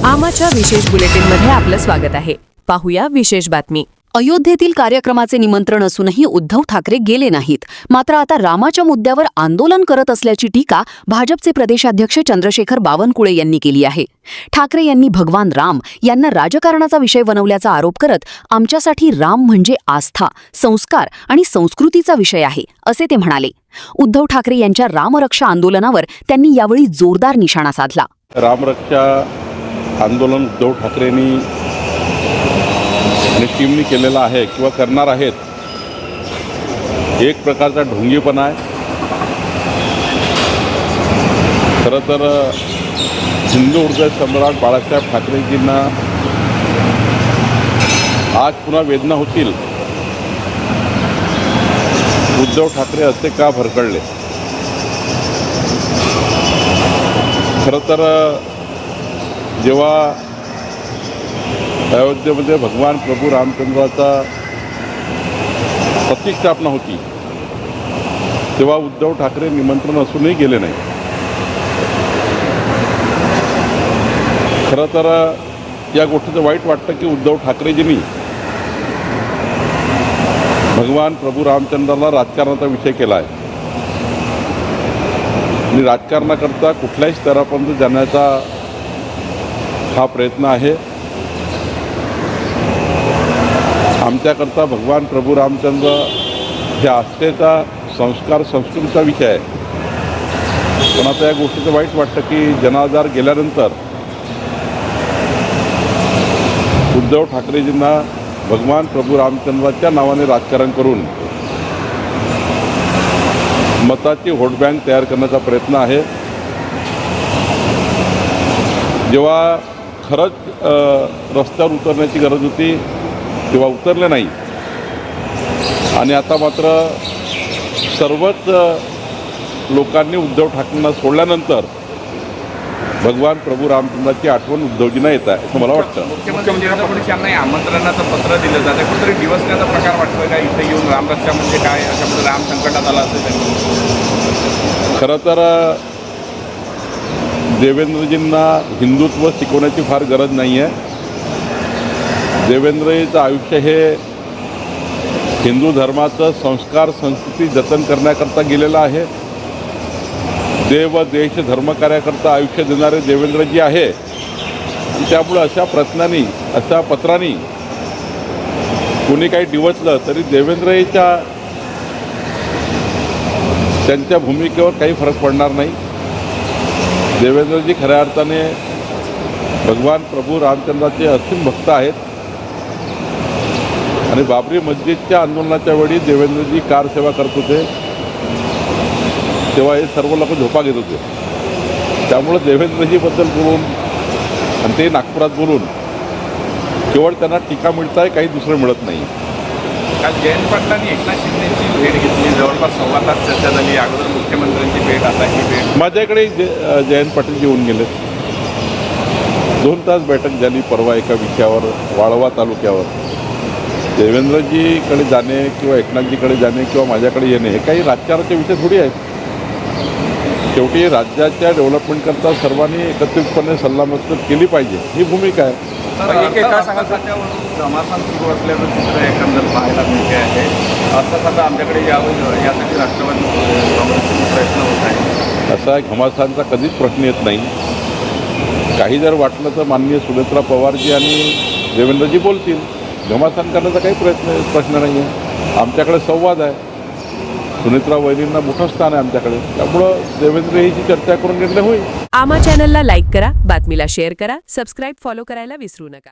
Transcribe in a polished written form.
आमाच्या विशेष बुलेटिनमध्ये आपलं स्वागत आहे. पाहूया विशेष बातमी. अयोध्येतील कार्यक्रमाचे निमंत्रण असूनही उद्धव ठाकरे गेले नाहीत. मात्र आता रामाच्या मुद्द्यावर आंदोलन करत असल्याची टीका भाजपचे प्रदेशाध्यक्ष चंद्रशेखर बावनकुळे यांनी केली आहे. ठाकरे यांनी भगवान राम यांना राजकारणाचा विषय बनवल्याचा आरोप करत आमच्यासाठी राम म्हणजे आस्था, संस्कार आणि संस्कृतीचा विषय आहे, असे ते म्हणाले. उद्धव ठाकरे यांच्या रामरक्षा आंदोलनावर त्यांनी यावेळी जोरदार निशाणा साधला. रामरक्षा आंदोलन उद्धव ठाकरेंनी आणि टीमनी केलेला आहे किंवा करणार आहेत, एक प्रकारचा ढोंगीपणा आहे. खरं तर हिंदू हृदय सम्राट बाळासाहेब ठाकरेजींना आज पुन्हा वेदना होतील. उद्धव ठाकरे असे का भरकळले? खरं तर जेव्हा अयोध्येमध्ये भगवान प्रभू रामचंद्राचा प्रतिष्ठापना होती तेव्हा उद्धव ठाकरे निमंत्रण असूनही गेले नाही. खरं तर या गोष्टीचं वाईट वाटतं की उद्धव ठाकरेजींनी भगवान प्रभू रामचंद्राला राजकारणाचा विषय केला आहे आणि राजकारणाकरता कुठल्याही स्तरापर्यंत जाण्याचा हा प्रयत्न आहे. आमच्याकरता भगवान प्रभू रामचंद्र हे आस्थेचा, संस्कार, संस्कृतीचा विषय आहे. पण आता या गोष्टीचं वाईट वाटतं की जनाधार गेल्यानंतर उद्धव ठाकरेजींना भगवान प्रभू रामचंद्राच्या नावाने राजकारण करून मताची व्होट बँक तयार करण्याचा प्रयत्न आहे. जेव्हा खरंच रस्त्यावर उतरण्याची गरज होती तेव्हा उतरले नाही आणि आता मात्र सर्वच लोकांनी उद्धव ठाकरेंना सोडल्यानंतर भगवान प्रभू रामचंद्राची आठवण उद्धवजींना येत आहे असं मला वाटतं. मुख्यमंत्री देवेंद्र फडणवीस यांना आमंत्रणाचं पत्र दिलं जातं. कुठेतरी दिवसण्याचा प्रकार वाटतोय का इथे येऊन रामरक्षा म्हणजे काय, अशामध्ये राम संकटात आला असेल त्यांनी? खरं तर देवेंद्रजींना हिंदुत्व शिकवण्याची फार गरज नाही आहे. देवेंद्रजीचं आयुष्य हे हिंदू धर्माचं संस्कार, संस्कृती जतन करण्याकरता गेलेलं आहे. देव, देश, धर्मकार्याकरता आयुष्य देणारे देवेंद्रजी आहे. त्यामुळे अशा प्रश्नांनी, अशा पत्रांनी कोणी काही डिवचलं तरी देवेंद्रजीच्या त्यांच्या भूमिकेवर काही फरक पडणार नाही. देवेंद्रजी खऱ्या अर्थाने भगवान प्रभू रामचंद्राचे असीम भक्त आहेत आणि बाबरी मस्जिदच्या आंदोलनाच्या वेळी देवेंद्रजी कार सेवा करत होते तेव्हा हे सर्व लोक झोपा घेत होते. त्यामुळं देवेंद्रजीबद्दल बोलून आणि ते नागपुरात बोलून केवळ त्यांना टीका मिळत आहे, काही दुसरं मिळत नाही. काल जयंत पाटलांनी एकनाथ शिंदेची भेट घेतली, जवळपास 1.25 तास चर्चा झाली. अगोदर मुख्यमंत्र्यांची भेट, आता ही भेट. माझ्याकडे जयंत पाटील येऊन गेले. 2 तास बैठक झाली परवा एका विषयावर, वाळवा तालुक्यावर. देवेंद्रजीकडे जाणे किंवा एकनाथजीकडे जाणे किंवा माझ्याकडे येणे हे काही राजकारणाचे विषय थोडी आहेत. शेवटी राज्याच्या डेव्हलपमेंटकरता सर्वांनी एकत्रितपणे सल्लामसलत केली पाहिजे, ही भूमिका आहे. घमासान सुरू असल्याचं चित्र एकंदर पाहायला मिळते आहे. अर्थात आता आमच्याकडे यावं यासाठी राष्ट्रवादी काँग्रेसचे प्रयत्न होत आहे. असा घमासांचा कधीच प्रश्न येत नाही. काही जर वाटलं तर माननीय सुनेत्रा पवारजी आणि देवेंद्रजी बोलतील. घमासान करण्याचा काही प्रश्न नाही आहे. आमच्याकडे संवाद आहे. सुनेत्रा वहिनींना मोठं स्थान आहे आमच्याकडे. त्यामुळं देवेंद्र यांची चर्चा करून निर्णय होईल. आमा चॅनलला लाईक करा, बातमीला शेअर करा, सबस्क्राईब, फॉलो करायला विसरू नका.